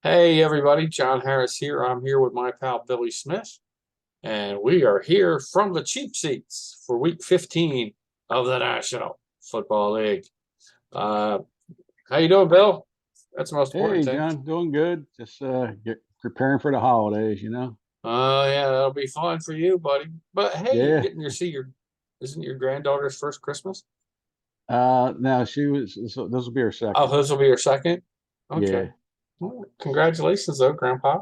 Hey everybody, John Harris here. I'm here with my pal Billy Smith, and we are here from the cheap seats for week 15 of the National Football League. Uh, how you doing, Bill? That's the most important Hey, thing. John, doing good. Just get preparing for the holidays. Oh yeah, that'll be fun for you, buddy. But hey, you're Yeah. getting your see your isn't your granddaughter's first Christmas? Now she was. So this will be her Oh, second. this will be your second? Okay. Yeah. Well, congratulations though, Grandpa.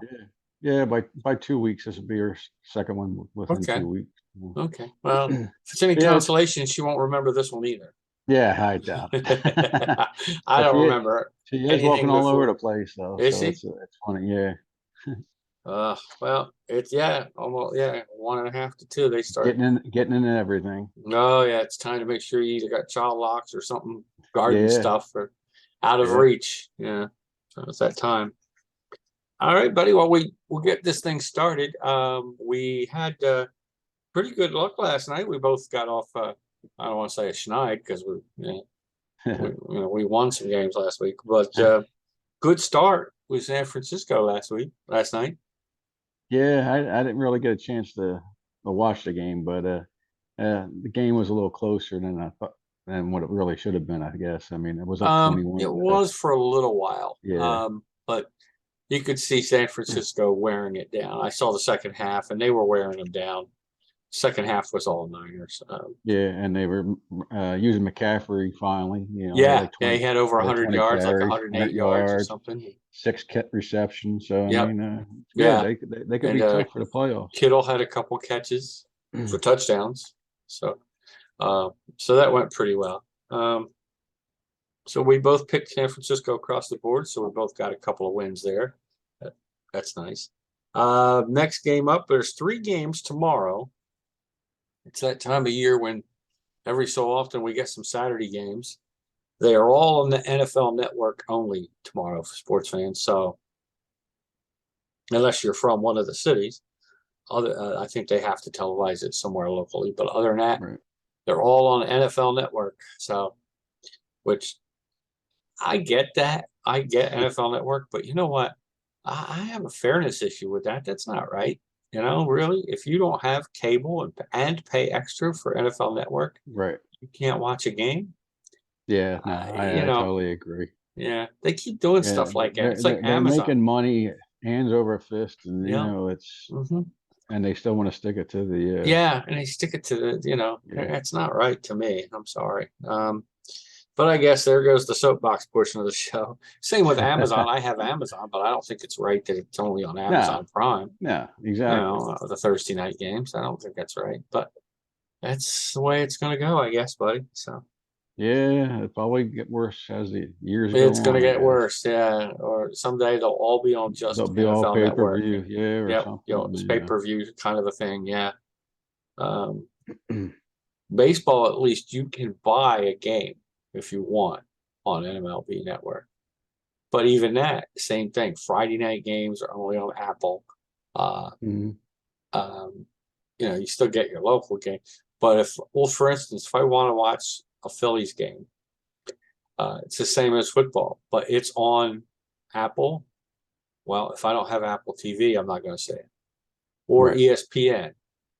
Yeah. Yeah. By 2 weeks, this will be her second one within Okay. 2 weeks. Okay. Well, if it's any Yeah. It's consolation, she won't remember this one either. yeah. I doubt it. I But don't remember she is walking anything all over the before. place though, Is so she? it's funny. Yeah. Well, it's almost 1.5 to 2. They start. Getting into everything. Oh yeah, it's time to make sure you either got child locks or something, garden Yeah. stuff, or out of Yeah. reach. Yeah, so it's that time. All right, buddy. Well, we'll get this thing started. We had pretty good luck last night. We both got off. I don't want to say a schneid because we won some games last week, but good start with San Francisco last night. Yeah. I didn't really get a chance to watch the game, but the game was a little closer than I thought than what it really should have been, I guess. I mean, it was up It 21 to was for a little while, yeah. but you could see San Francisco wearing it down. I saw the second half, and they were wearing them down. Second half was all Niners. Yeah, and they were using McCaffrey finally. He had Yeah, like yeah, he 20 had over he had 100 20 yards, like carries, 108 100 yards or yards, something. six receptions. So I Yep, mean, it's good. yeah, They could and be tough for the playoffs. Kittle had a couple catches for touchdowns, so uh, so that went pretty well. So we both picked San Francisco across the board, so we both got a couple of wins there. That, that's nice. Next game up, there's 3 games tomorrow. It's that time of year when every so often we get some Saturday games. They are all on the NFL Network only tomorrow for sports fans. So unless you're from one of the cities, I think they have to televise it somewhere locally. But other than that, Right. they're all on NFL Network. So which I get that. I get NFL Network, but you know what? I have a fairness issue with that. That's not right. Really, if you don't have cable and pay extra for NFL Network, Right. you can't watch a game. Yeah, no, I totally agree. Yeah, they keep doing Yeah, stuff like that. they're It's like they're, they're Amazon. making money hands over fist, and Yeah. it's hmm and they still want to stick it to the Yeah, and they stick it to yeah. it's not right to me. I'm sorry. But I guess there goes the soapbox portion of the show. Same with Amazon. I have Amazon, but I don't think it's right that it's only on No, Amazon Prime. no, exactly. The Thursday night games. I don't think that's right, but that's the way it's going to go, I guess, buddy. So Yeah, it probably get worse as the years go it's going to on, I get guess. worse. Yeah. Or someday they'll all be on They'll just be all NFL Network. pay-per-view, yeah, or Yep. It's pay something, per view kind of a thing. Yeah. Um, Baseball, at least you can buy a game if you want on MLB Network. But even that, same thing. Friday night games are only on Apple. Uh, Mhm. um, you still get your local game. But for instance, if I want to watch a Phillies game, it's the same as football, but it's on Apple. Well, if I don't have Apple TV, I'm not going to see it. Or Right. ESPN,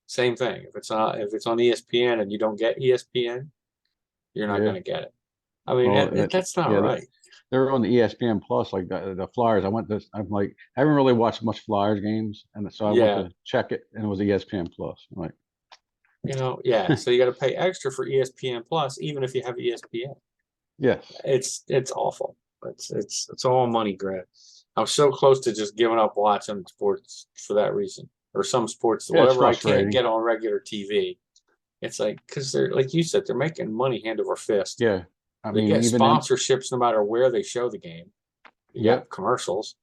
same thing. If it's on ESPN and you don't get ESPN, you're not going Yeah. to get it. I mean, Well, that's not yeah, right. they're on the ESPN Plus, like the Flyers. I'm like, I haven't really watched much Flyers games, and so I went Yeah, to check it, and it was ESPN Plus. I'm like, yeah. So you got to pay extra for ESPN Plus, even if you have ESPN. yes, It's awful. It's all money grab. I'm so close to just giving up watching sports for that reason, or some sports, yeah, it's whatever I can't frustrating. get on regular TV. It's like because they're like you said, they're making money hand over fist. Yeah, I They mean, get even them. sponsorships no matter where they show the game. You got Yep. commercials,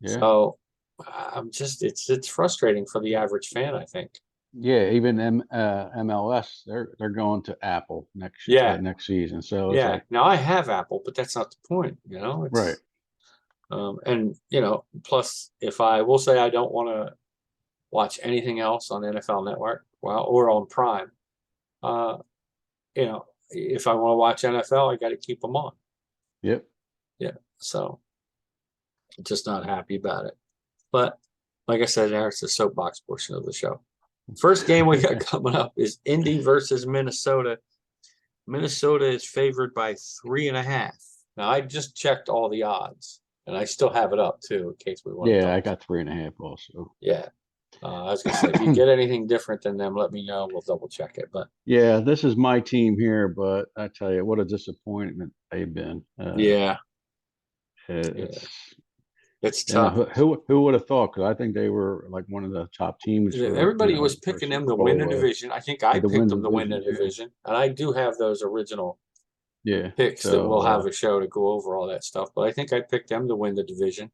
Yeah. so I'm just it's frustrating for the average fan, I think. Yeah, even MLS, they're going to Apple Yeah, next season. So it's yeah. like, Now I have Apple, but that's not the point. right. And plus, if I will say I don't want to watch anything else on NFL Network, well, or on Prime, uh, if I want to watch NFL, I got to keep them on. Yep. Yeah. So Just not happy about it. But like I said, there's the soapbox portion of the show. First game we got coming up is Indy versus Minnesota. Minnesota is favored by 3.5. Now I just checked all the odds, and I still have it up too in case we want. Yeah, I got 3.5 also. Yeah, I was gonna say if you get anything different than them, let me know. We'll double check it. But Yeah, this is my team here, but I tell you, what a disappointment they've been. yeah, It's it's you know, tough. who would have thought? Because I think they were like one of the top teams for Everybody was for picking them Super to win the Bowl, division. I think I to picked win the them to win the division. division, and I do have those original Yeah. picks that So, we'll have a show to go over all that stuff. But I think I picked them to win the division.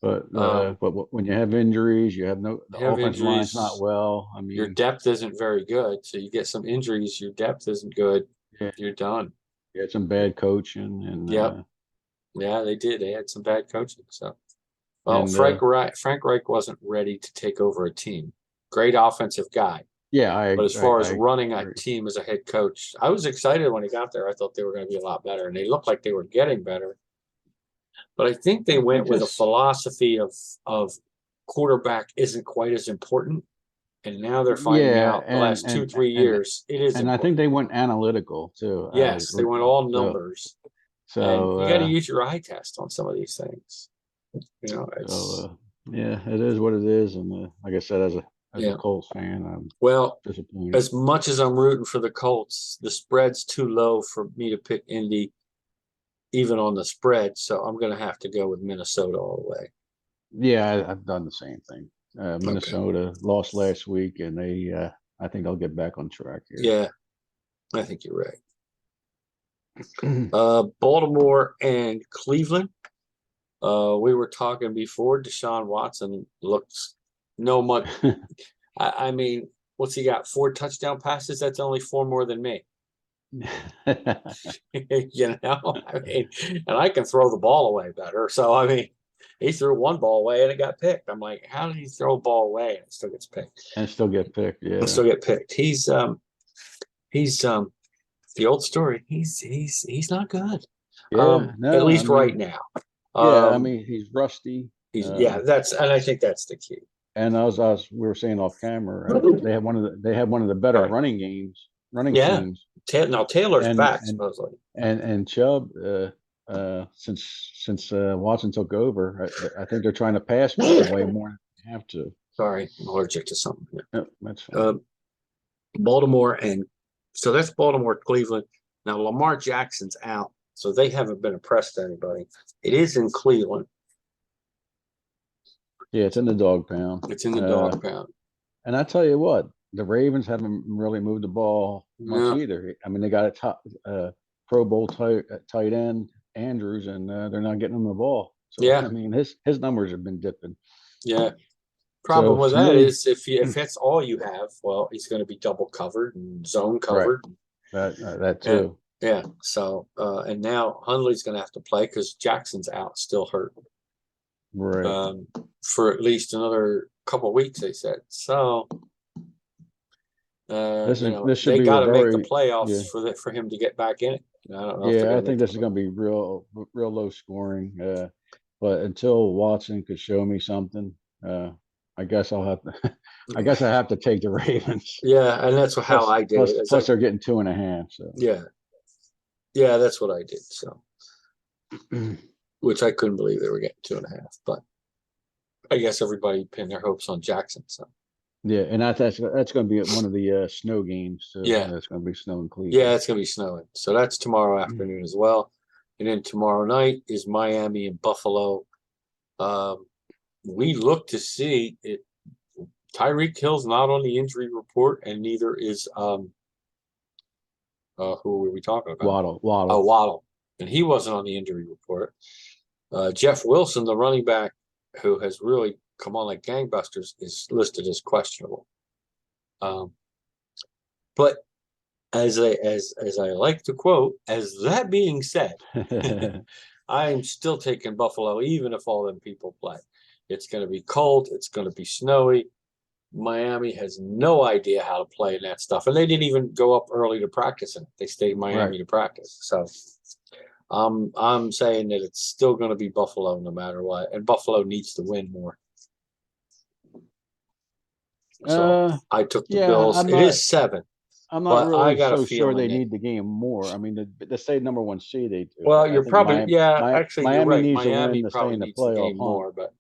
but Um, when you have injuries, you have the have offensive line's not injuries. well. I Your mean, depth isn't very good, so you get some injuries. Your depth isn't good. yeah, You're done. you had some bad coaching, Yep. Yeah, they did. They had some bad coaching. So, well, and Frank Reich wasn't ready to take over a team. Great offensive guy. yeah, But as far as I running a agree. team as a head coach, I was excited when he got there. I thought they were going to be a lot better, and they looked like they were getting better. But I think they went with a philosophy of quarterback isn't quite as important. And now they're finding Yeah, out the last 2-3 years it is and I think important. they went analytical too. Yes, they went all numbers. And So you got to use your eye test on some of these things. You know, it's yeah, it is what it is. And like I said, as yeah. a Colts fan, I'm Well, disappointed. as much as I'm rooting for the Colts, the spread's too low for me to pick Indy, even on the spread. So I'm going to have to go with Minnesota all the way. Yeah, I've done the same thing. Okay. Minnesota lost last week, and I think they'll get back on track here. Yeah, I think you're right. Baltimore and Cleveland. We were talking before. Deshaun Watson looks no much. I mean, what's he got? 4 touchdown passes. That's only 4 more than me. You know, I mean, and I can throw the ball away better. So I mean, he threw 1 ball away and it got picked. I'm like, how did he throw a ball away and it still gets picked? And still get picked. Yeah, And still get picked. He's the old story. He's not good. yeah. No, At least I mean, right now. yeah, I mean, he's rusty. Yeah, and I think that's the key. And we were saying off camera, they had one of the better running teams. Now Taylor's back supposedly. And Chubb, since Watson took over, I think they're trying to pass way more than they have to. Sorry, I'm allergic to something here. Yep, that's fine. Baltimore, and so that's Baltimore, Cleveland. Now Lamar Jackson's out, so they haven't been impressed to anybody. It is in Cleveland. Yeah, it's in the dog pound. It's in the dog pound. And I tell you what, the Ravens haven't really moved the ball much either. I mean, they got a top Pro Bowl tight end, Andrews, and they're not getting him the ball. So, yeah, I mean, his numbers have been dipping. Yeah. Problem with that is if that's all you have, well, he's going to be double covered and zone covered. Right. That too. Yeah. So and now Hundley's going to have to play because Jackson's out, still hurt. Right. For at least another couple of weeks, they said. So this should they be got to make the playoffs for him to get back in it. I don't know. Yeah, I think this is going to be real low scoring. But until Watson could show me something, I guess I have to take the Ravens. Yeah, and that's how I did it. Plus they're getting 2.5. So yeah, that's what I did. So, which I couldn't believe they were getting 2.5, but I guess everybody pinned their hopes on Jackson. So yeah, and that's going to be one of the snow games. So yeah, it's going to be snow in Cleveland. Yeah, it's going to be snowing. So that's tomorrow afternoon as well, and then tomorrow night is Miami and Buffalo. We look to see it. Tyreek Hill's not on the injury report, and neither is who were we talking about? Waddle. Oh, Waddle, and he wasn't on the injury report. Jeff Wilson, the running back, who has really come on like gangbusters, is listed as questionable. But as I like to quote, as that being said, I am still taking Buffalo, even if all them people play. It's going to be cold. It's going to be snowy. Miami has no idea how to play in that stuff. And they didn't even go up early to practice in it. They stayed in Miami to practice. So I'm saying that it's still going to be Buffalo no matter what, and Buffalo needs to win more. So I took the Yeah, Bills. It is 7, I'm not but I really got a so sure they feeling that. need the game more. I mean, the stay number one seed, they do. Well, I you're think probably Actually, you're Miami right. needs to Miami win to stay probably in the needs the playoff game hunt. more, but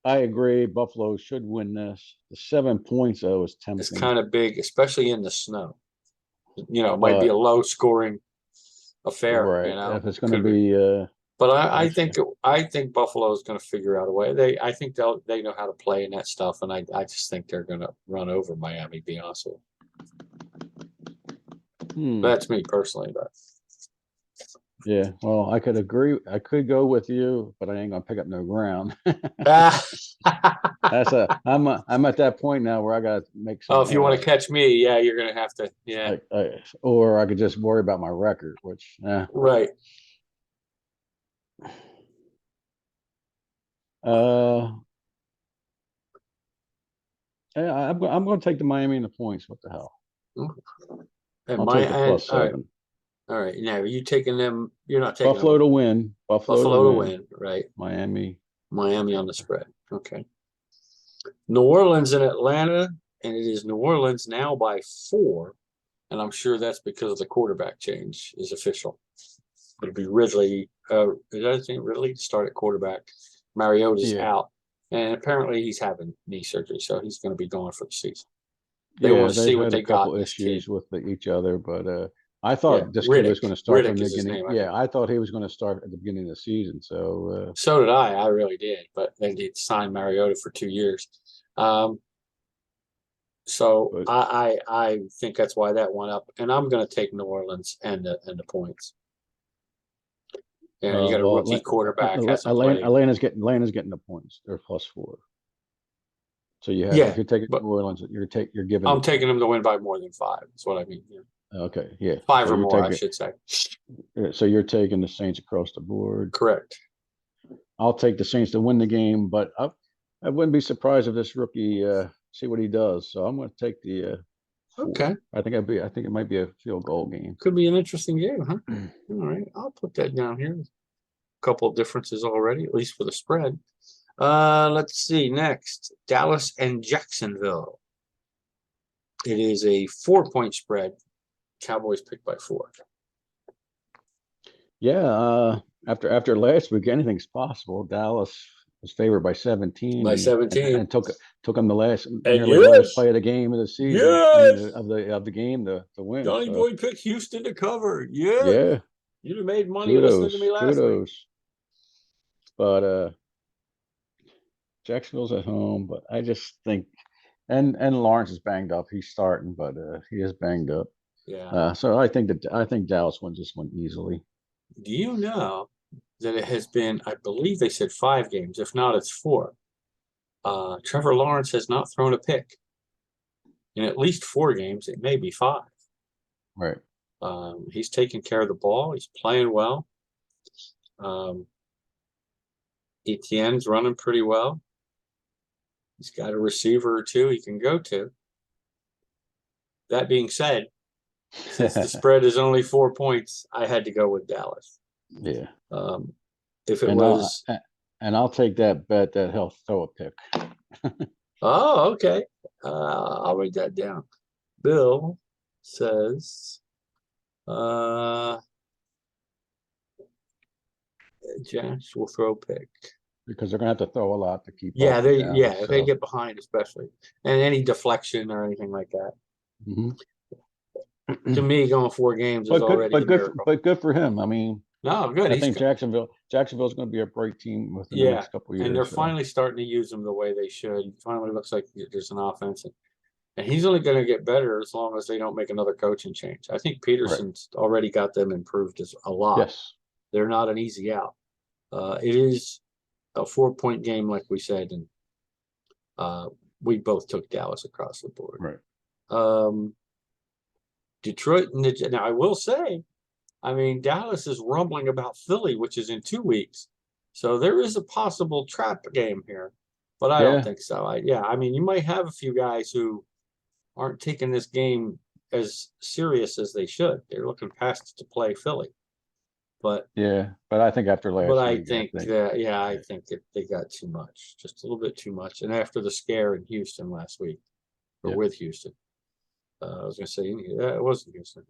I agree. Buffalo should win this. The 7 points though is it's tempting. kind of big, especially in the snow. It might be But a low scoring affair. right, if it's going to Could be. be But I actually, think Buffalo is going to figure out a way. I think they know how to play in that stuff, and I just think they're going to run over Miami. Be honest with you. That's me personally, but yeah. Well, I could agree. I could go with you, but I ain't gonna pick up no ground. I'm at that point now where I gotta make oh, some if you want to catch me, yeah, you're going to have to. Yeah, or I could just worry about my record, which right. I'm going to take the Miami and the points. What the hell? And I'll take the plus all right, 7. all right. Now, are you taking them? You're not taking Buffalo them. to win. Buffalo to win, right? Miami. Miami on the spread. Okay. New Orleans and Atlanta, and it is New Orleans now by 4, and I'm sure that's because of the quarterback change is official. It'll be Ridley. Is that his name? Ridley start at quarterback. Mariota's out, and apparently he's having knee surgery, so he's going to be gone for the season. They want to see what had they a couple got in this issues kid. with each other, but I Yeah, thought this kid was Riddick. going to start from Riddick the is his beginning. name, I Yeah, think. I thought he was going to start at the beginning of the season. So So did I. I really did, but they did sign Mariota for 2 years. So but I think that's why that went up, and I'm going to take New Orleans and the points. Yeah, you got a rookie quarterback, hasn't played. Atlanta's getting the points. They're plus 4. So you have if Yeah, you're taking but New Orleans, you're giving. I'm taking them to win by more than 5. That's what I mean. Yeah. Okay, yeah. 5 So or you're more, I taking. should say. So you're taking the Saints across the board. Correct. I'll take the Saints to win the game, but I wouldn't be surprised if this rookie see what he does. So I'm going to take the 4. Okay. I think it might be a field goal game. Could be an interesting game, huh? All right, I'll put that down here. A couple of differences already, at least for the spread. Let's see. Next, Dallas and Jacksonville. It is a 4-point spread. Cowboys picked by 4. Yeah, after last week, anything's possible. Dallas was favored by 17 By 17. and took them the nearly last play of the game of the season. Yes! I mean, of the game to win. Johnny So, Boy picked Houston to cover. Yeah. yeah, You'd have made money listening to me last week. But Jacksonville's at home, but I just think and Lawrence is banged up. He's starting, but he is banged up. Yeah. So I think Dallas wins this one easily. Do you know that it has been, I believe they said 5 games. If not, it's 4. Trevor Lawrence has not thrown a pick in at least 4 games. It may be 5. Right. He's taking care of the ball. He's playing well. Etienne's running pretty well. He's got a receiver or 2 he can go to. That being said, since the spread is only 4 points, I had to go with Dallas. Yeah. If it was, and I'll take that bet that he'll throw a pick. oh, okay. I'll write that down. Bill says, Jax will throw a pick. Because they're going to have to throw a lot to keep Yeah, up. if they get behind, especially, and any deflection or anything like that. To me, going 4 games is already a miracle. But good for him. I mean, no, good. I think Jacksonville's going to be a great team within the next couple of years. And they're finally starting to use him the way they should. It finally looks like there's an offense, and he's only going to get better as long as they don't make another coaching change. I think Peterson's already got them improved a lot. Yes, they're not an easy out. It is a 4-point game, like we said, and we both took Dallas across the board. Right. Detroit. Now, I will say, I mean, Dallas is rumbling about Philly, which is in 2 weeks. So there is a possible trap game here, but I don't think so. I mean, you might have a few guys who aren't taking this game as serious as they should. They're looking past to play Philly. But but I think after last I week, think that, yeah, I think that they got too much, just a little bit too much. And after the scare in Houston last week, or Yeah. with Houston, I was gonna say, yeah, it wasn't Houston,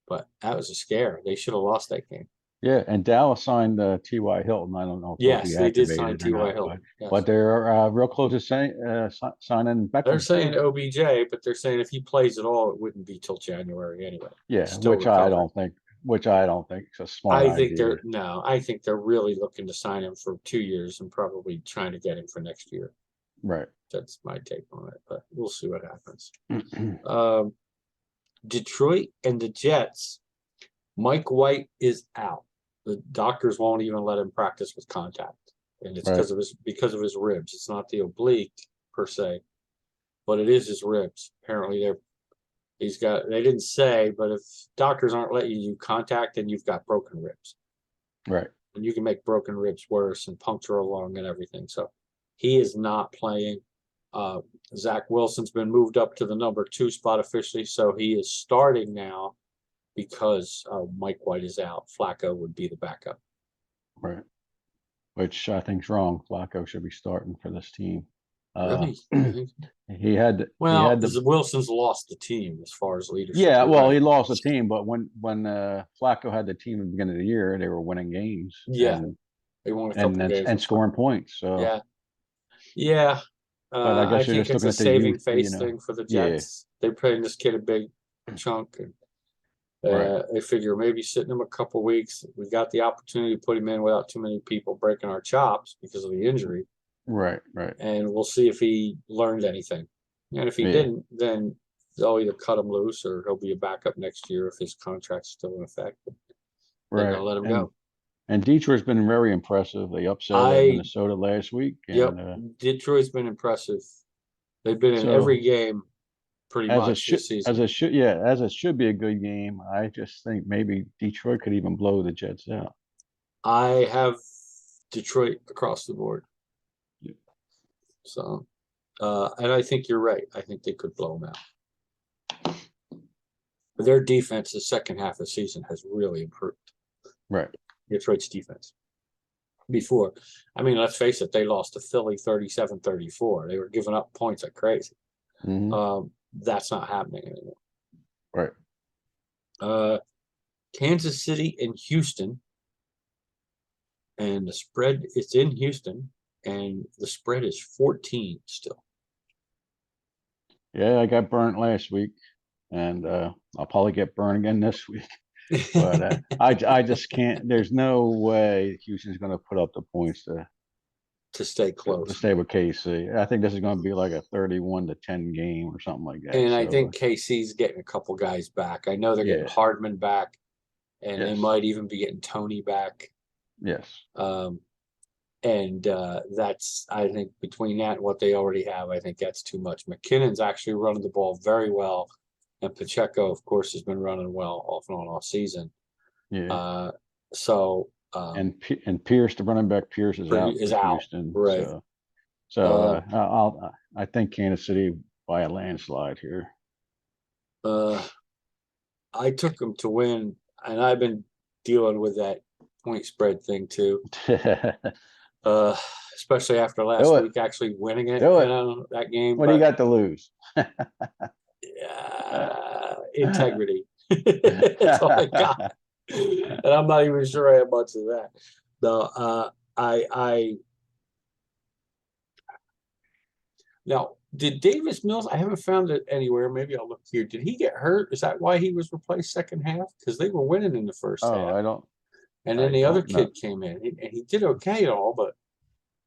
but that was a scare. They should have lost that game. Yeah, and Dallas signed T.Y. Hilton. I don't know if he'll Yes, be they did sign activated or T.Y. not, Hilton. Yes. but they're real close to signing Beckham. They're saying too. OBJ, but they're saying if he plays at all, it wouldn't be till January anyway. Yeah, Still which I recovering. don't think. Which I don't think is a smart I think idea. I think they're really looking to sign him for 2 years and probably trying to get him for next year. Right. That's my take on it, but we'll see what happens. Detroit and the Jets. Mike White is out. The doctors won't even let him practice with contact, and it's Right. because of his ribs. It's not the oblique per se, but it is his ribs. Apparently, they didn't say, but if doctors aren't letting you do contact, then you've got broken ribs. Right. And you can make broken ribs worse and puncture a lung and everything. So he is not playing. Zach Wilson's been moved up to the number 2 spot officially, so he is starting now because Mike White is out. Flacco would be the backup. Right. Which I think's wrong. Flacco should be starting for this team. Really? He had Wilson's lost the team as far as leadership. Yeah, well, right. he lost the team, but when Flacco had the team at the beginning of the year, they were winning games. Yeah, they won a couple games and scoring points. So yeah. But I guess you're think just it's looking a at the saving youth, face thing for the Jets. They're paying this kid a big chunk, and they figure maybe sitting him a couple weeks. We got the opportunity to put him in without too many people breaking our chops because of the injury. Right. And we'll see if he learned anything. And if he didn't, then they'll either cut him loose or he'll be a backup next year if his contract's still in effect. Then they'll let him go. And Detroit's been very impressive. They upset Minnesota last week. And, Detroit's been impressive. They've been in every game pretty much this season. As it should be a good game. I just think maybe Detroit could even blow the Jets out. I have Detroit across the board. So, and I think you're right. I think they could blow them out. But their defense, the second half of the season, has really improved. Right. Detroit's defense. Before, I mean, let's face it, they lost to Philly 37-34. They were giving up points like crazy. Mm-hmm. That's not happening anymore. Right. Kansas City and Houston. And the spread, it's in Houston, and the spread is 14 still. Yeah, I got burnt last week, and I'll probably get burned again this week. But I just can't. There's no way Houston's going to put up the points to stay close. To stay with KC. I think this is going to be like a 31-10 game or something like that. And I think KC's getting a couple guys back. I know they're getting Hardman back, and they might even be getting Tony back. Yes. And that's, I think, between that and what they already have, I think that's too much. McKinnon's actually running the ball very well. And Pacheco, of course, has been running well off and on all season. Yeah. And Pierce, the running back Pierce is out. Houston, right? So I think Kansas City by a landslide here. I took them to win, and I've been dealing with that point spread thing too. Especially after last week actually winning it. That game. What do you got to lose? Integrity. That's all I got. And I'm not even sure I have much of that. No, now, did Davis Mills, I haven't found it anywhere. Maybe I'll look here. Did he get hurt? Is that why he was replaced second half? Because they were winning in the first half. I don't. And then the other kid came in, and he did okay and all, but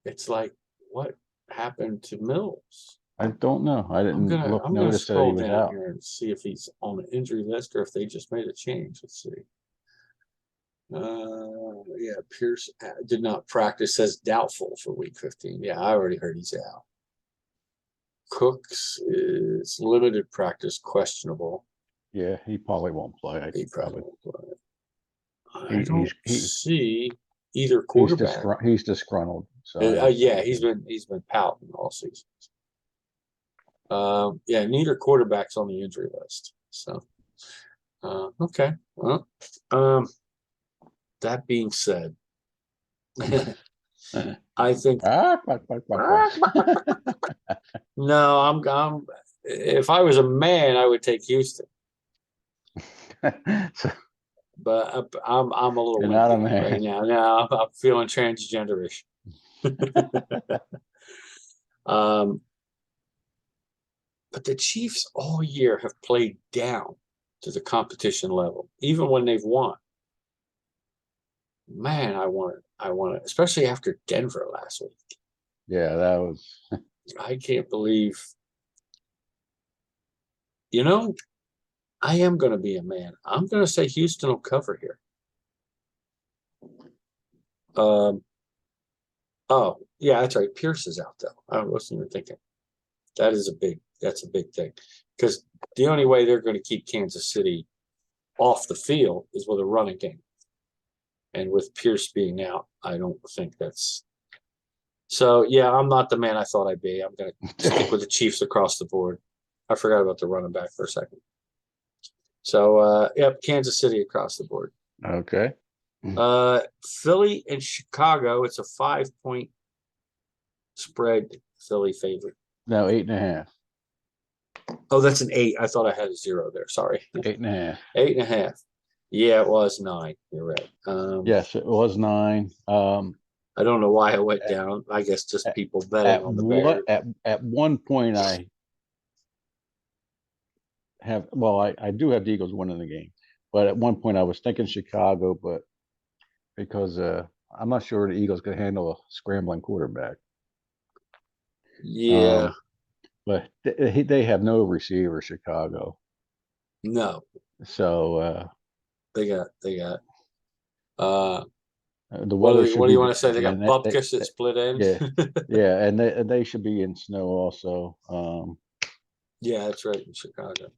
it's like, what happened to Mills? I don't know. I didn't I'm gonna scroll down out here and see if he's on the injury list or if they just made a change. Let's see. Pierce did not practice, says doubtful for week 15. Yeah, I already heard he's out. Cooks is limited practice, questionable. Yeah, he probably won't play. He probably won't play. I don't see either quarterback. He's disgruntled. So he's been pouting all season. Neither quarterback's on the injury list. So Okay. Well, that being said, I think Quack, quack, quack, quack. no, if I was a man, I would take Houston, So, but I'm a little you're not a wimpy right man. now. No, I'm feeling transgenderish. Um, but the Chiefs all year have played down to the competition level, even when they've won. Man, I want it, especially after Denver last week. Yeah, that was. I can't believe, you know, I am going to be a man. I'm going to say Houston will cover here. Um, oh, yeah, that's right. Pierce is out though. I wasn't even thinking. That's a big thing because the only way they're going to keep Kansas City off the field is with a running game. And with Pierce being out, I don't think that's so. Yeah, I'm not the man I thought I'd be. I'm going to stick with the Chiefs across the board. I forgot about the running back for a second. So, yep, Kansas City across the board. Okay. Philly and Chicago. It's a 5-point spread. Philly favorite. No, 8.5. Oh, that's an 8. I thought I had a 0 there. Sorry. 8.5. 8.5. Yeah, it was 9. You're right. Yes, it was 9. I don't know why it went down. I guess just people betting on the Bears. At one point I do have the Eagles winning the game, but at one point I was thinking Chicago, but because I'm not sure the Eagles could handle a scrambling quarterback. Yeah. But they have no receiver, Chicago. No. So they got the what weather do you want to say? They got Bupkis at split ends. Yeah, and they should be in snow also. Yeah, that's right, in Chicago.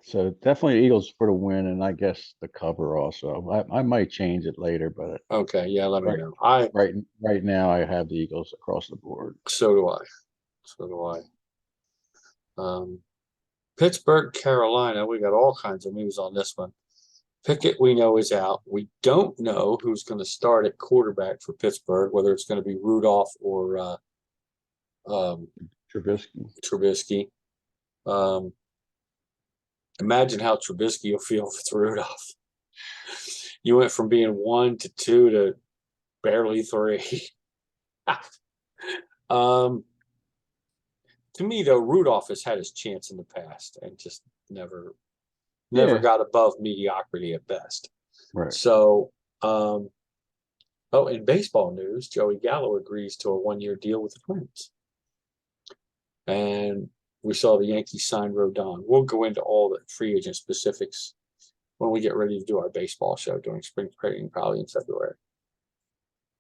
So definitely Eagles for the win, and I guess the cover also. I might change it later, but Okay, yeah, let me know. right now I have the Eagles across the board. So do I. So do I. Pittsburgh, Carolina. We got all kinds of news on this one. Pickett, we know, is out. We don't know who's going to start at quarterback for Pittsburgh, whether it's going to be Rudolph or Trubisky. Imagine how Trubisky will feel if it's Rudolph. You went from being 1 to 2 to barely 3. To me, though, Rudolph has had his chance in the past and just never got above mediocrity at best. Right. So, in baseball news, Joey Gallo agrees to a 1-year deal with the Twins. And we saw the Yankees sign Rodon. We'll go into all the free agent specifics when we get ready to do our baseball show during spring training, probably in February.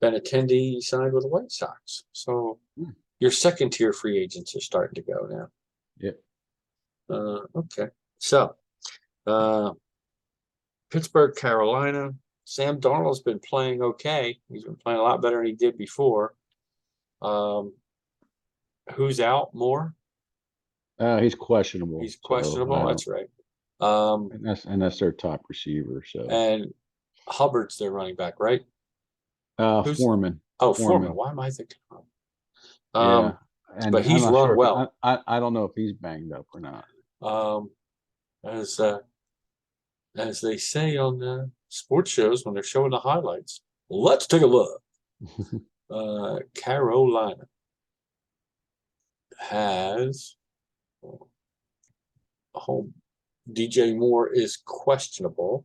Benintendi signed with the White Sox. So your second tier free agents are starting to go now. Yep. Okay. So, Pittsburgh, Carolina. Sam Darnold's been playing okay. He's been playing a lot better than he did before. Who's out more? He's questionable. He's questionable. So, that's right. And that's their top receiver. So and Hubbard's their running back, right? Foreman. Oh, Foreman. Why am I thinking? Yeah, but he's run well. I don't know if he's banged up or not. As they say on the sports shows when they're showing the highlights, let's take a look. Carolina has home. DJ Moore is questionable.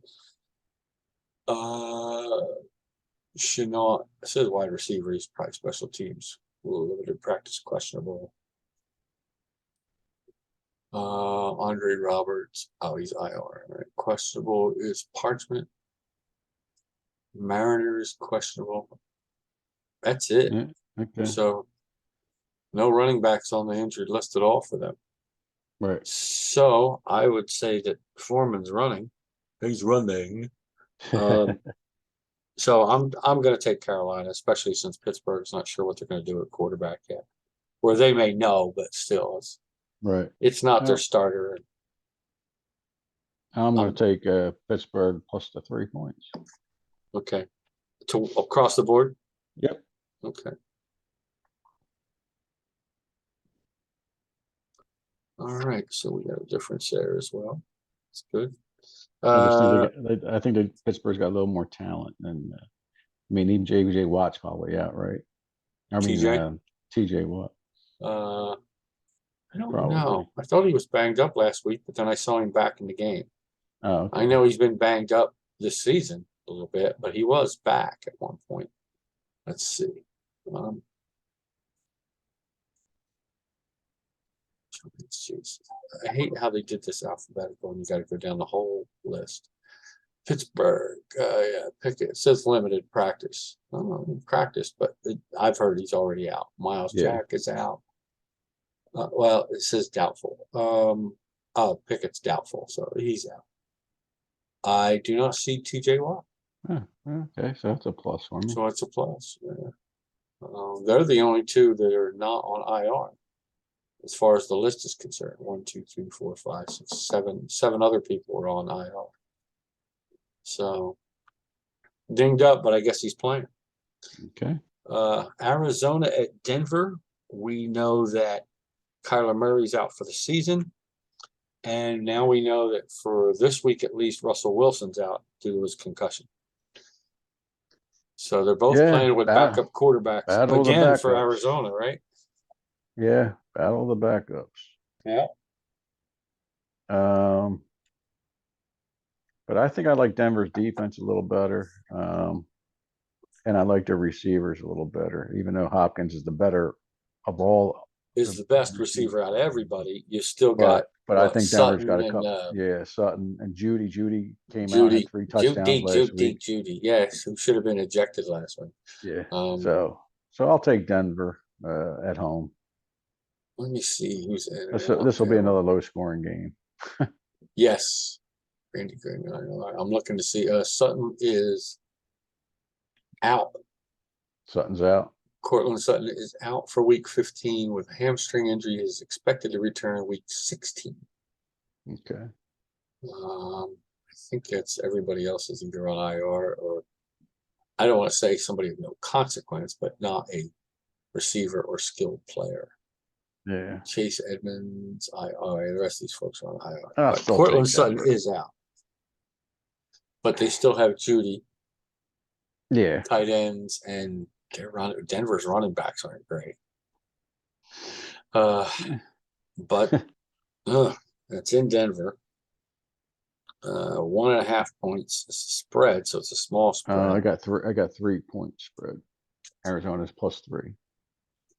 Chenault, it says wide receiver. He's probably special teams. Limited practice questionable. Andre Roberts. Oh, he's IR. Right. Questionable is Parchment. Mariners questionable. That's it. Yeah, okay. So no running backs on the injured list at all for them. Right. So I would say that Foreman's running. He's running. So I'm going to take Carolina, especially since Pittsburgh's not sure what they're going to do at quarterback yet. Where they may know, but still, right. It's not their starter. I'm gonna Um, take Pittsburgh plus the 3 points. Okay. To across the board? Yep. Okay. All right, so we got a difference there as well. That's good. I just think Uh, I think that Pittsburgh's got a little more talent than. I mean, even JJ Watt's probably out, right? I mean, TJ, TJ Watt uh, I don't probably. know. I thought he was banged up last week, but then I saw him back in the game. Oh, I okay. know he's been banged up this season a little bit, but he was back at one point. Let's see. Um, jeez. I hate how they did this alphabetical and you got to go down the whole list. Pittsburgh, yeah, Pickett. It says limited practice. I don't know, practice, but I've heard he's already out. Miles Yeah. Jack is out. Well, it says doubtful. Oh, Pickett's doubtful, so he's out. I do not see TJ Watt, Okay, so that's a plus for me. so it's a plus. Yeah. They're the only two that are not on IR as far as the list is concerned. 1, 2, 3, 4, 5, 6, 7. 7 other people are on IR. So dinged up, but I guess he's playing. Okay. Arizona at Denver. We know that Kyler Murray's out for the season. And now we know that for this week at least, Russell Wilson's out due to his concussion. So they're both Yeah, playing with backup quarterbacks battle of the again for backups. Arizona, right? Yeah, battle of the backups. Yeah. Um, but I think I like Denver's defense a little better. And I like their receivers a little better, even though Hopkins is the better of all Is the best receiver out of everybody. You still got but I what think Denver's got Sutton a and couple. Yeah, Sutton and Judy. Judy came out, had Judy, 3 touchdowns last week. Judy. Yes, who should have been ejected last week. Yeah. Um, So I'll take Denver at home. Let me see who's in it. This will be another low scoring game. Yes, Randy Green. I'm looking to see. Sutton is out. Sutton's out. Cortland Sutton is out for week 15 with a hamstring injury. Is expected to return week 16. Okay. I think that's everybody else is either on IR or I don't want to say somebody of no consequence, but not a receiver or skilled player. Yeah. Chase Edmonds, IR. The rest of these folks are on IR. I'll But still Cortland take Sutton Denver. is out. But they still have Judy, Yeah. tight ends, and Denver's running backs aren't great. But it's in Denver. 1.5 points spread, so it's a small spread. I got 3 point spread. Arizona's +3.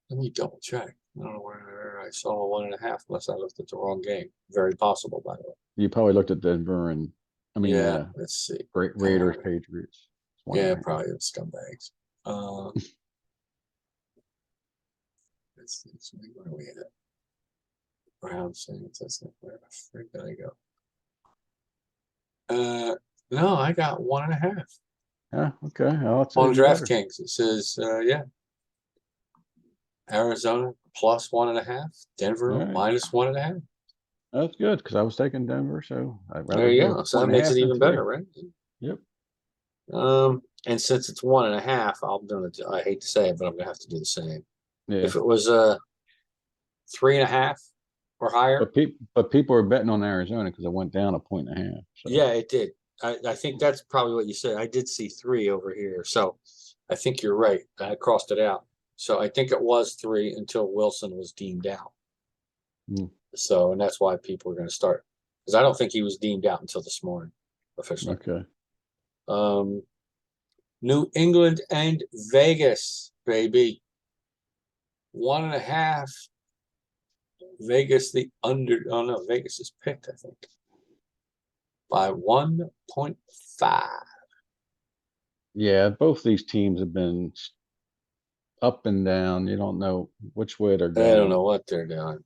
Let me double check. I don't know where I saw 1.5 unless I looked at the wrong game. Very possible, by the way. You probably looked at Denver and Yeah, let's see. Raiders, Patriots. Yeah, probably the scumbags. Let's see, where are we at? Browns, Saints. That's not where the frick did I go? No, I got 1.5 Yeah, okay. on DraftKings. It says, yeah, Arizona +1.5, Denver -1.5. That's good because I was taking Denver, so I'd rather There you go go. So that makes it 1.5 than even 3. better, right? Yep. And since it's 1.5, I hate to say it, but I'm gonna have to do the same. Yeah. If it was 3.5 or higher, But people are betting on Arizona because it went down 1.5. So. yeah, it did. I think that's probably what you said. I did see 3 over here, so I think you're right. I crossed it out. So I think it was 3 until Wilson was deemed out. So, and that's why people are going to start because I don't think he was deemed out until this morning officially. Okay. New England and Vegas, baby. 1.5. Vegas the under. Oh no, Vegas is picked, I think, by 1.5. Yeah, both these teams have been up and down. You don't know which way they're going. I don't know what they're doing.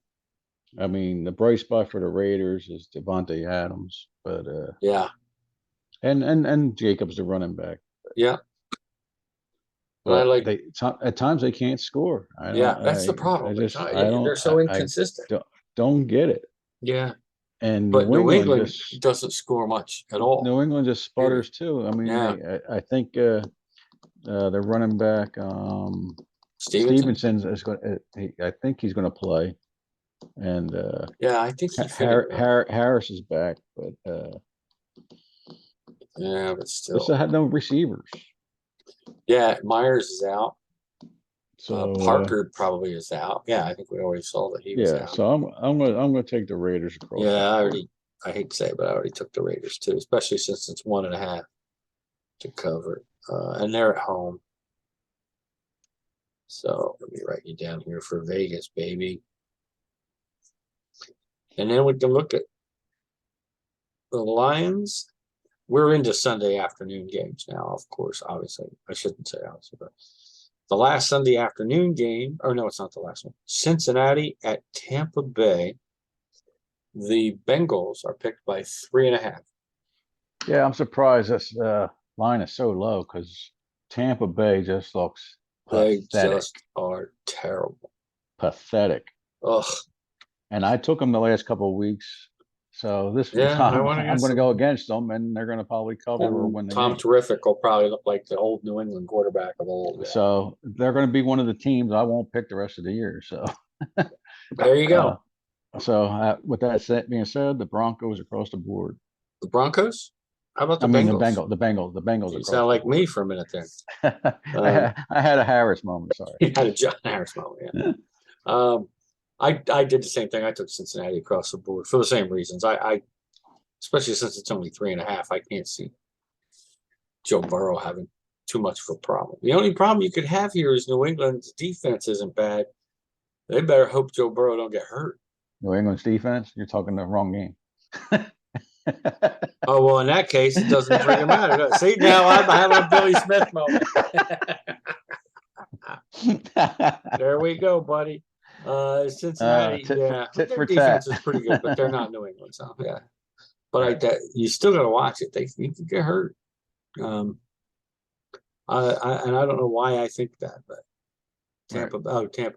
I mean, the bright spot for the Raiders is Devontae Adams, but yeah, and Jacobs the running back. Yeah, but I like at times they can't score. That's the problem. They're so inconsistent. Don't get it. Yeah, And But New England just doesn't score much at all. New England just sputters too. I mean, Yeah. I think their running back Stevenson. Stevenson's is going. I think he's going to play, and Yeah, I think he fit it well. Harris is back, but Yeah, but they still. still had no receivers. Yeah, Myers is out. So Parker probably is out. Yeah, I think we already saw that he was yeah. out. So I'm gonna take the Raiders across. Yeah, I hate to say it, but I already took the Raiders too, especially since it's 1.5 to cover. And they're at home. So let me write you down here for Vegas, baby. And then we can look at the Lions. We're into Sunday afternoon games now, of course, obviously. I shouldn't say obviously, but the last Sunday afternoon game, or no, it's not the last one. Cincinnati at Tampa Bay. The Bengals are picked by 3.5. Yeah, I'm surprised this line is so low because Tampa Bay just looks They pathetic. just are terrible. Pathetic. Ugh. And I took them the last couple of weeks. So this Yeah, time I I'm going to go against them, and they're going to probably cover or win the Tom game. Terrific will probably look like the old New England quarterback of old. Yeah. So they're going to be one of the teams I won't pick the rest of the year. So there you go. With that being said, the Broncos across the board. The Broncos? How about the I mean, Bengals? the Bengals. You across sound the like board. me for a minute there. I had a Harris moment. Sorry. You had a John Harris moment. Yeah. I did the same thing. I took Cincinnati across the board for the same reasons. I especially since it's only 3.5, I can't see Joe Burrow having too much of a problem. The only problem you could have here is New England's defense isn't bad. They better hope Joe Burrow don't get hurt. New England's defense? You're talking the wrong game. Oh, well, in that case, it doesn't really matter. See, now I'm having a Billy Smith moment. There we go, buddy. Cincinnati, yeah, their defense is pretty good, but they're not New England, so yeah. But you still got to watch it. They could get hurt. And I don't know why I think that, but Tampa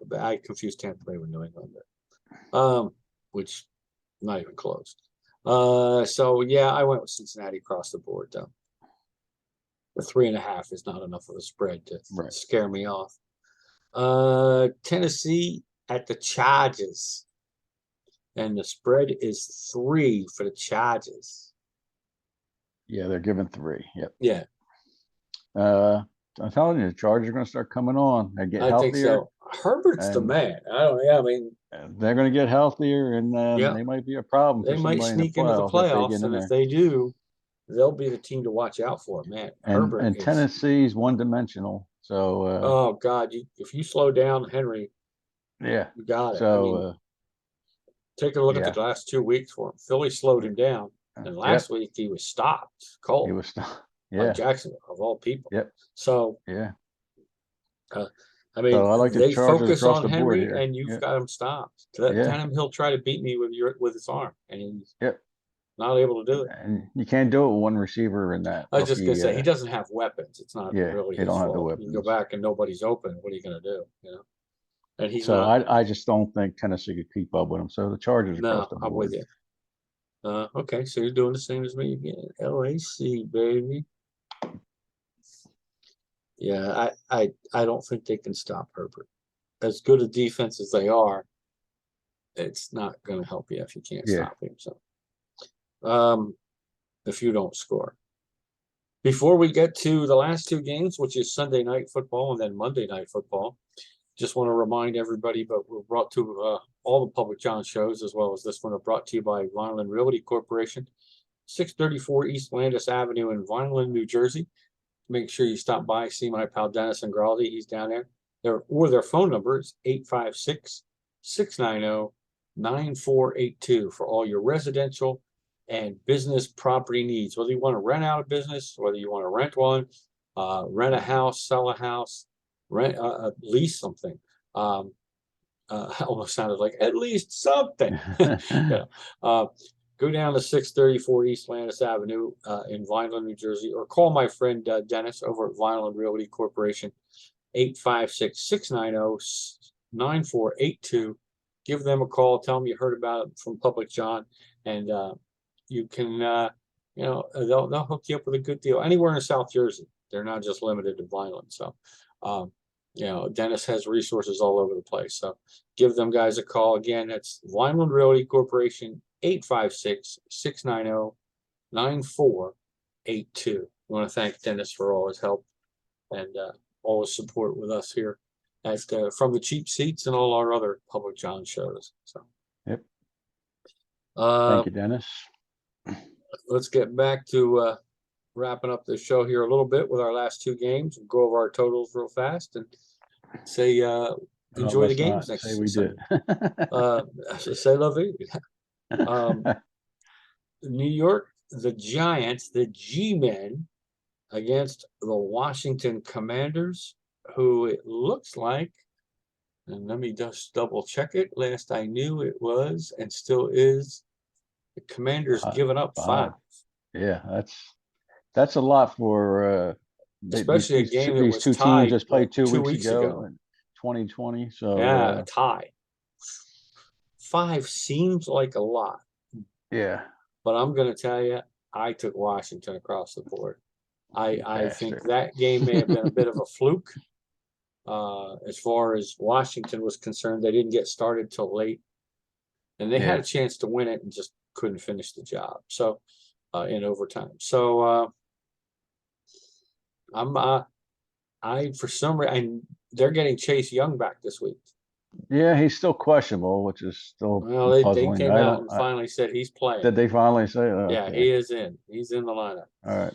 Bay. I confused Tampa Bay with New England, which not even close. So yeah, I went with Cincinnati across the board though. The 3.5 is not enough of a spread to scare me off. Tennessee at the Chargers. And the spread is 3 for the Chargers. Yeah, they're giving 3. Yep. Yeah. I'm telling you, the Chargers are going to start coming on. They get healthier. I think so. Herbert's the man. I mean, they're going to get healthier, and they might be a problem. They might sneak into the playoffs, and if they do, they'll be the team to watch out for, man. Herbert and Tennessee's one-dimensional. So. Oh God! If you slow down Henry, you got it. So. Take a look at the last 2 weeks for him. Philly slowed him down, and last week he was stopped cold. He was stopped. By Jacksonville, of all people. Yep. So. Yeah. I mean, so I like they Chargers focus on Henry, and you've got him stopped. He'll try to beat me with his arm, and he's not able to do it. And you can't do it with one receiver in that. I was just gonna say he doesn't have weapons. It's not really his fault. Have the weapons. You go back and nobody's open. What are you gonna do? And he's I just don't think Tennessee could keep up with him. So the Chargers across the board. I'm with you. Okay, so you're doing the same as me again. LAC, baby. Yeah, I don't think they can stop Herbert. As good a defense as they are, it's not going to help you if you can't stop him. So, if you don't score. Before we get to the last 2 games, which is Sunday Night Football and then Monday Night Football, just want to remind everybody, but we're brought to all the Public John shows, as well as this one, are brought to you by Vineland Realty Corporation, 634 East Landis Avenue in Vineland, New Jersey. Make sure you stop by, see my pal Dennis Ingraldi. He's down there. Their phone number is 856-690-9482 for all your residential and business property needs. Whether you want to rent out a business, whether you want to rent one, rent a house, sell a house, lease something. Almost sounded like at least something. Go down to 634 East Landis Avenue in Vineland, New Jersey, or call my friend Dennis over at Vineland Realty Corporation, 856-690-9482. Give them a call. Tell them you heard about it from Public John. and you can they'll hook you up with a good deal anywhere in South Jersey. They're not just limited to Vineland. So Dennis has resources all over the place. So give them guys a call. Again, that's Vineland Realty Corporation, 856-690-9482. We want to thank Dennis for all his help and all his support with us here at From the Cheap Seats and all our other Public John shows. So Yep. uh, Thank you, Dennis. let's get back to wrapping up the show here a little bit with our last two games. We'll go over our totals real fast and say enjoy the Let's games not next say we did. say la vie. New York, the Giants, the G-Men against the Washington Commanders, who it looks like, and let me just double check it. Last I knew it was and still is, the Commanders giving up 5. Yeah, that's a lot for especially a game that these was two tied teams just played like 2 weeks ago in 2020. So yeah, a tie. 5 seems like a lot, yeah, but I'm going to tell you, I took Washington across the board. I think bastard. that game may have been a bit of a fluke. As far as Washington was concerned, they didn't get started till late, and they had a chance to win it and just couldn't finish the job. So in overtime. So for some reason, they're getting Chase Young back this week. Yeah, he's still questionable, which is still Well, they puzzling. came out and finally said he's playing. Did they finally say? Oh, yeah, okay. he is in. He's in the lineup. All right.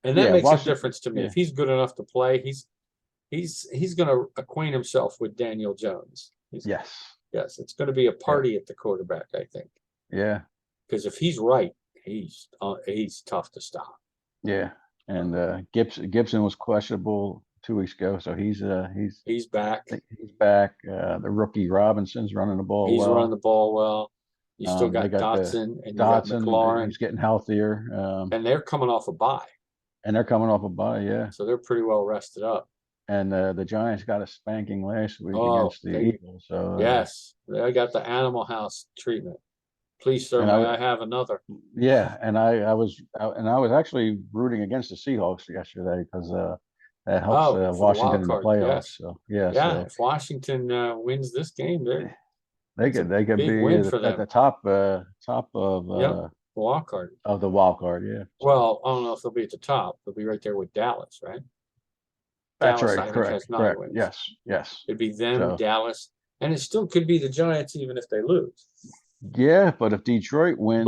And that makes Washington, a difference to me. If he's good enough to play, he's going to acquaint himself with Daniel Jones. Yes, it's going to be a party at the quarterback, I think. Yeah, because if he's right, he's tough to stop. Yeah, and Gibson was questionable 2 weeks ago, so he's back. He's back. The rookie Robinson's running the ball. He's running the ball well. You still got Dotson and you got McLaurin. He's getting healthier. And they're coming off a bye. Yeah. So they're pretty well rested up. And the Giants got a spanking last week against the Eagles. So yes, they got the Animal House treatment. Please, sir, may I have another? Yeah, and I was actually rooting against the Seahawks yesterday because that helps Washington in the playoffs. Yes. So if Washington wins this game, they could be at the top of wild card. Of the wild card, yeah. Well, I don't know if they'll be at the top. They'll be right there with Dallas, right? That's Dallas, right. Correct. Yes. It'd be them, Dallas, and it still could be the Giants even if they lose. Yeah, but if Detroit wins,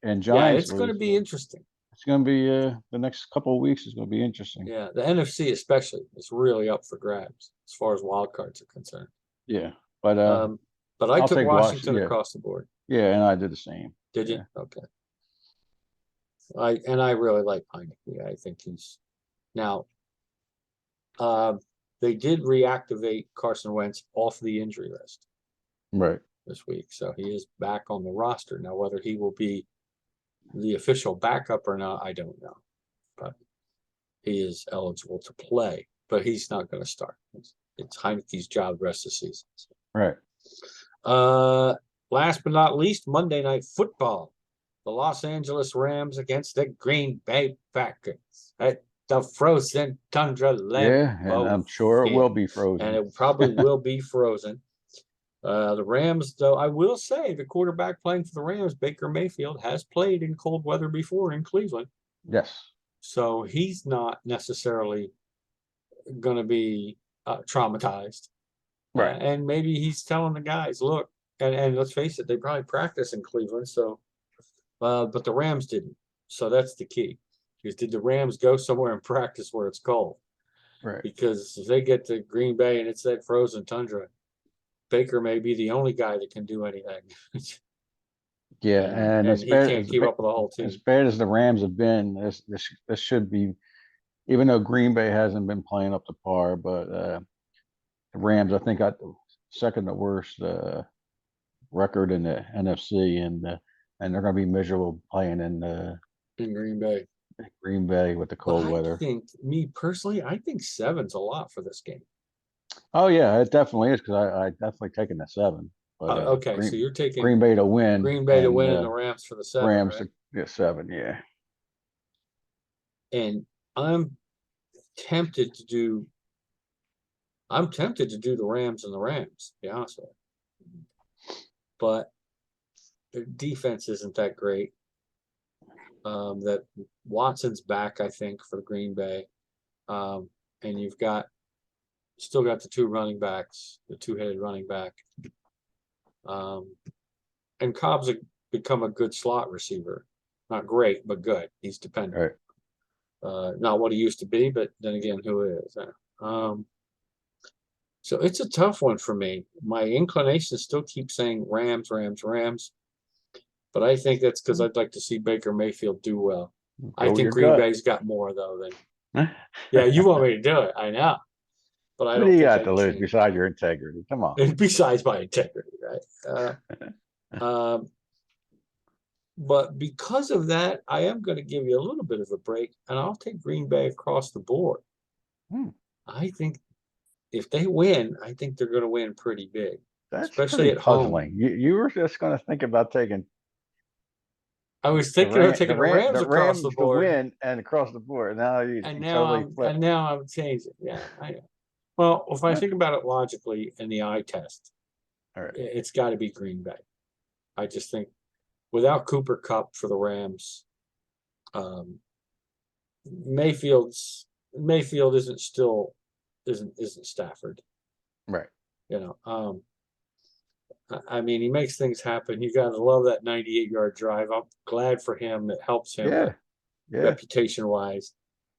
and Giants, it's going to be interesting. It's going to be the next couple of weeks is going to be interesting. Yeah, the NFC especially is really up for grabs as far as wild cards are concerned. Yeah, but I took Washington across the board. Yeah, and I did the same. Did you? Okay. I really like Heineke. I think he's now. They did reactivate Carson Wentz off the injury list. Right. This week, so he is back on the roster now. Whether he will be the official backup or not, I don't know, but he is eligible to play. But he's not going to start. It's Heineke's job the rest of the season. Right. Last but not least, Monday Night Football. The Los Angeles Rams against the Green Bay Packers at the frozen tundra. Yeah, and I'm sure it will be frozen. And it probably will be frozen. The Rams, though, I will say the quarterback playing for the Rams, Baker Mayfield, has played in cold weather before in Cleveland. Yes. So he's not necessarily going to be traumatized. Right. And maybe he's telling the guys, look, and let's face it, they probably practice in Cleveland. So, but the Rams didn't. So that's the key. Because did the Rams go somewhere and practice where it's cold? Right. Because if they get to Green Bay and it's that frozen tundra, Baker may be the only guy that can do anything. Yeah, and he can't keep up with the whole team. As bad as the Rams have been, this should be, even though Green Bay hasn't been playing up to par, but the Rams, I think, got the second to worst record in the NFC, and they're going to be miserable playing in Green Bay. Green Bay with the cold weather. Me personally, I think 7's a lot for this game. Oh yeah, it definitely is because I definitely taken the 7. But Okay, so you're taking Green Bay to win. Green Bay to and, win and the Rams for the 7, Rams right? to get 7. Yeah. And I'm tempted to do the Rams and the Rams, to be honest with you. But their defense isn't that great. That Watson's back, I think, for Green Bay. And you've still got the 2 running backs, the 2-headed running back. And Cobb's become a good slot receiver. Not great, but good. He's dependable. Right. Not what he used to be, but then again, who is? So it's a tough one for me. My inclination still keeps saying Rams, Rams, Rams. But I think that's because I'd like to see Baker Mayfield do well. I Go think your Green gut. Bay's got more, though, than. Yeah, you want me to do it. I know. But I What do don't you think got I to lose can. besides your integrity? Come on. And besides my integrity, right? But because of that, I am going to give you a little bit of a break, and I'll take Green Bay across the board. I think if they win, I think they're going to win pretty big, That's especially pretty at home. puzzling. You were just going to think about taking I was thinking of taking the Rams the across the Rams to board, win and across the board. Now you totally flip. and now I'm changing. Yeah, well, if I think about it logically in the eye test, All right. it's got to be Green Bay. I just think without Cooper Kupp for the Rams, Mayfield isn't Stafford. Right. You know, I mean, he makes things happen. You got to love that 98-yard drive. I'm glad for him. It helps him Yeah. reputation-wise.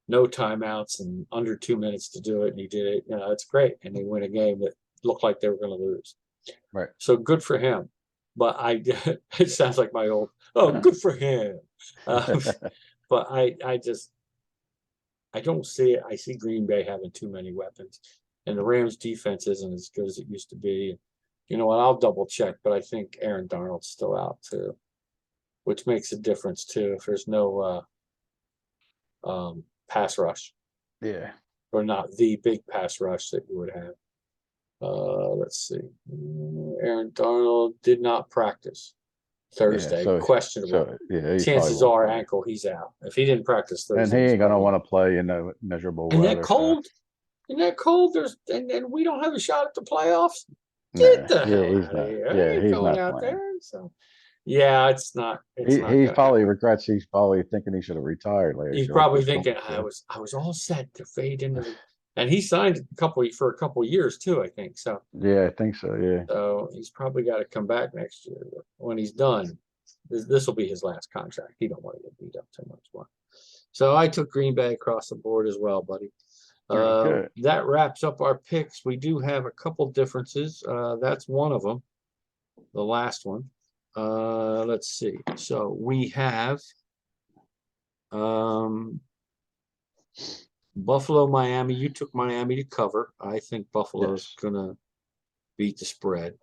No timeouts and under 2 minutes to do it, and he did it. You know, it's great, and they win a game that looked like they were going to lose. Right. So good for him. But it sounds like my old, good for him. But I don't see it. I see Green Bay having too many weapons, and the Rams' defense isn't as good as it used to be. You know what? I'll double check, but I think Aaron Darnold's still out too, which makes a difference too. If there's no pass rush, Yeah. or not the big pass rush that you would have. Let's see. Aaron Darnold did not practice Thursday. Yeah, Questionable. Chances are ankle, he's out. If he didn't practice Thursday, and he ain't gonna want to play in miserable in weather. that cold. In that cold, and we don't have a shot at the playoffs. Get the hell out of here! I ain't going out there. So, yeah, it's not. He probably regrets. He's probably thinking he should have retired later. He's probably thinking I was all set to fade into the. And he signed for a couple of years too, I think. So yeah, I think so. Yeah. So he's probably got to come back next year when he's done. This will be his last contract. He don't want to get beat up too much more. So I took Green Bay across the board as well, buddy. Good. That wraps up our picks. We do have a couple differences. That's one of them. The last one. Let's see. So we have Buffalo, Miami. You took Miami to cover. I think Buffalo's gonna beat the spread.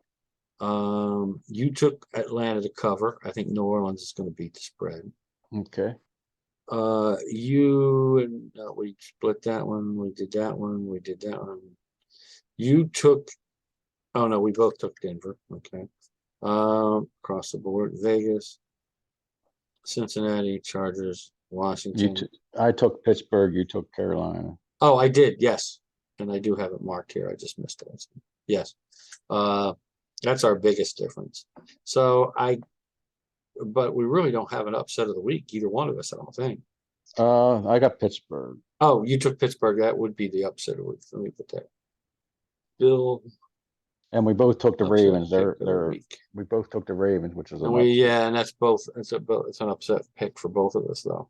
You took Atlanta to cover. I think New Orleans is going to beat the spread. Okay. We split that one. We did that one. We did that one. You took. Oh no, we both took Denver. Okay. Across the board, Vegas, Cincinnati, Chargers, Washington. I took Pittsburgh. You took Carolina. Oh, I did. Yes, and I do have it marked here. I just missed it. Yes. That's our biggest difference. But we really don't have an upset of the week, either one of us, I don't think. I got Pittsburgh. Oh, you took Pittsburgh. That would be the upset of the week. Let me put that. Bill. And we both took the Ravens. We both took the Ravens, which is and that's both. It's an upset pick for both of us, though.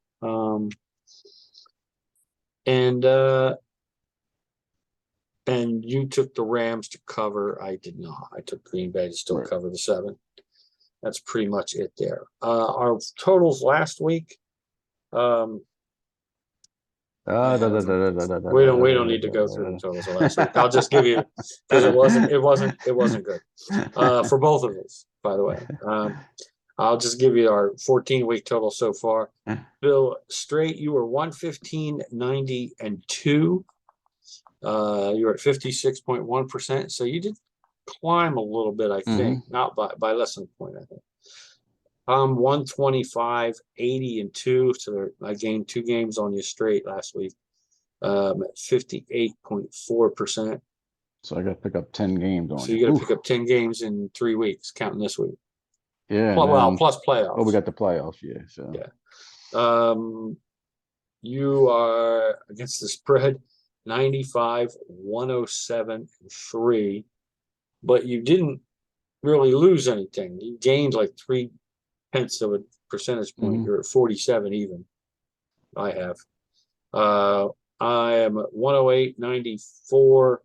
And you took the Rams to cover. I did not. I took Green Bay to still cover the 7. That's pretty much it there. Our totals last week. We don't need to go through the totals of last week. I'll just give you because it wasn't good for both of us, by the way. I'll just give you our 14-week total so far. Bill, straight, you were 115, 90, and 2. You're at 56.1%. So you did climb a little bit, I think, not by less than a point, I think. 125, 80 and 2. So I gained 2 games on you straight last week. At 58.4%. So I got to pick up 10 games on So you. you got to pick up 10 games in 3 weeks, counting this week. Yeah. Well, plus playoffs. Oh, we got the playoffs. Yeah. So yeah. You are against the spread 95, 107, 3, but you didn't really lose anything. You gained like 0.3 of a percentage point. You're at 47 even. I have. I am at 108, 94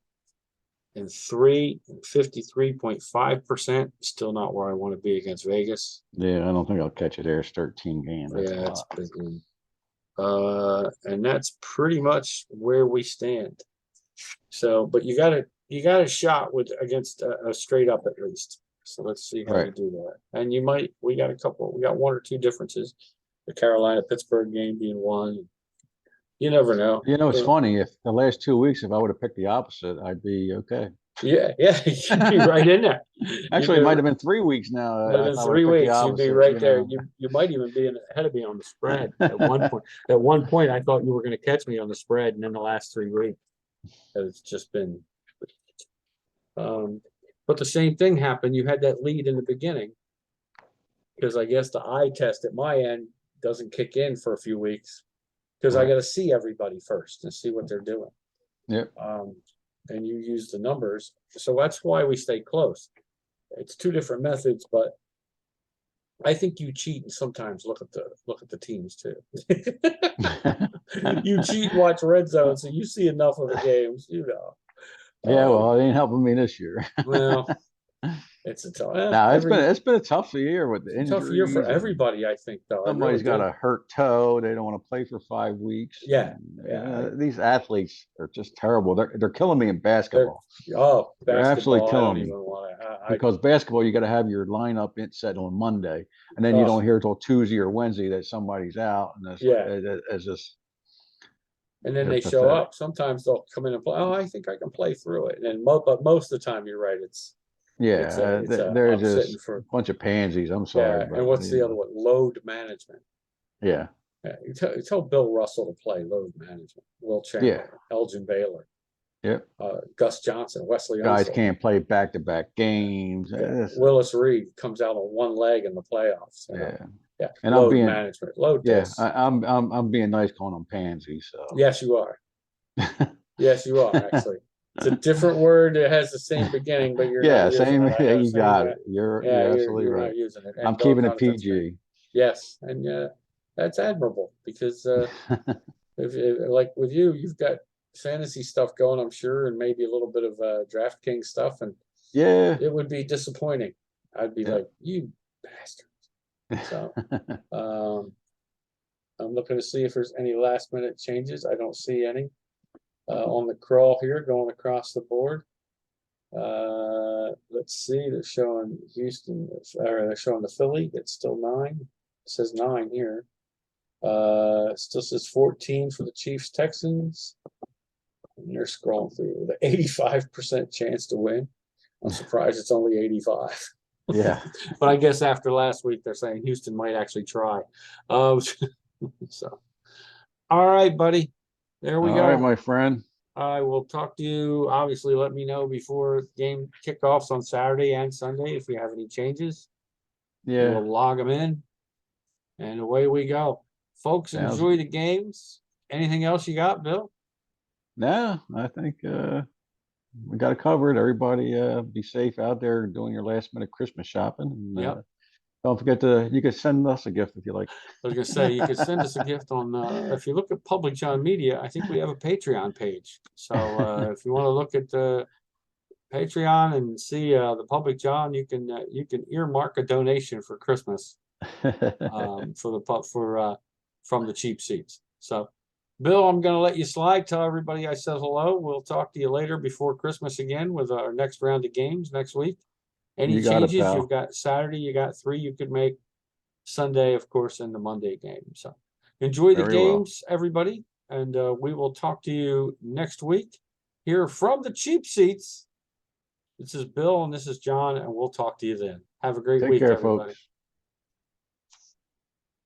and 3, 53.5%. Still not where I want to be against Vegas. Yeah, I don't think I'll catch it there. It's 13 games. That's yeah, it's big. And that's pretty much where we stand. So, but you got a shot against a straight up at least. So let's see how you do that. And we got 1 or 2 differences. The Carolina Pittsburgh game being one. You never know. It's funny. If the last 2 weeks, if I would have picked the opposite, I'd be okay. Yeah, you'd be right in there. Actually, it might have been 3 weeks now. Might have been 3 weeks. You'd be right there. You might even be ahead of me on the spread at one point. At one point, I thought you were going to catch me on the spread, and then the last 3 weeks, it's just been. But the same thing happened. You had that lead in the beginning, because I guess the eye test at my end doesn't kick in for a few weeks, because I got to see everybody first and see what they're doing. Yep. And you use the numbers, so that's why we stay close. It's 2 different methods, but I think you cheat and sometimes look at the teams too. You cheat and watch Red Zone, so you see enough of the games, Yeah, well, it ain't helping me this year. Well, it's a tough. It's been a tough year with the injuries. Tough year for everybody, I think. Though somebody's got a hurt toe. They don't want to play for 5 weeks. Yeah. These athletes are just terrible. They're killing me in basketball. They're absolutely killing me. Because basketball, you got to have your lineup set on Monday, and then you don't hear till Tuesday or Wednesday that somebody's out, and it's just. And then they show up. Sometimes they'll come in and play. Oh, I think I can play through it. And but most of the time, you're right. They're just a bunch of pansies. I'm sorry. Yeah. And what's the other one? Load management. Yeah. You tell Bill Russell to play load management. Will Chandler, Elgin Baylor. Yep. Gus Johnson, Wesley. Guys can't play back-to-back games. Willis Reed comes out on one leg in the playoffs. Yeah, and load management. I'm being nice calling them pansies. So yes, you are. Yes, you are. Actually, it's a different word. It has the same beginning, but you're same. You got it. You're absolutely right. Not using it. I'm keeping it PG. Yes, and that's admirable because if like with you, you've got fantasy stuff going, I'm sure, and maybe a little bit of DraftKings stuff, and it would be disappointing. I'd be like, you bastard. So I'm looking to see if there's any last minute changes. I don't see any on the crawl here going across the board. Let's see, they're showing Houston, or they're showing the Philly. It's still 9. It says 9 here. Still says 14 for the Chiefs Texans. And they're scrolling through with an 85% chance to win. I'm surprised it's only 85. Yeah. But I guess after last week, they're saying Houston might actually try. So, all right, buddy. There we go. All right, my friend. I will talk to you. Obviously, let me know before game kickoffs on Saturday and Sunday if we have any changes. Yeah. We'll log them in, and away we go. Folks, enjoy the games. Anything else you got, Bill? No, I think we got it covered. Everybody be safe out there doing your last minute Christmas shopping. And, don't forget you could send us a gift if you like. I was going to say, you could send us a gift on, if you look at Public John Media, I think we have a Patreon page. So if you want to look at the Patreon and see the Public John, you can earmark a donation for Christmas from the cheap seats. So, Bill, I'm going to let you slide. Tell everybody I said hello. We'll talk to you later before Christmas again with our next round of games next week. Any changes? You've got Saturday, you got 3 you could make. Sunday, of course, and the Monday game. So enjoy the games, everybody. And we will talk to you next week here from the cheap seats This is Bill and this is John, and we'll talk to you then. Have a great Take week, care, everybody. folks.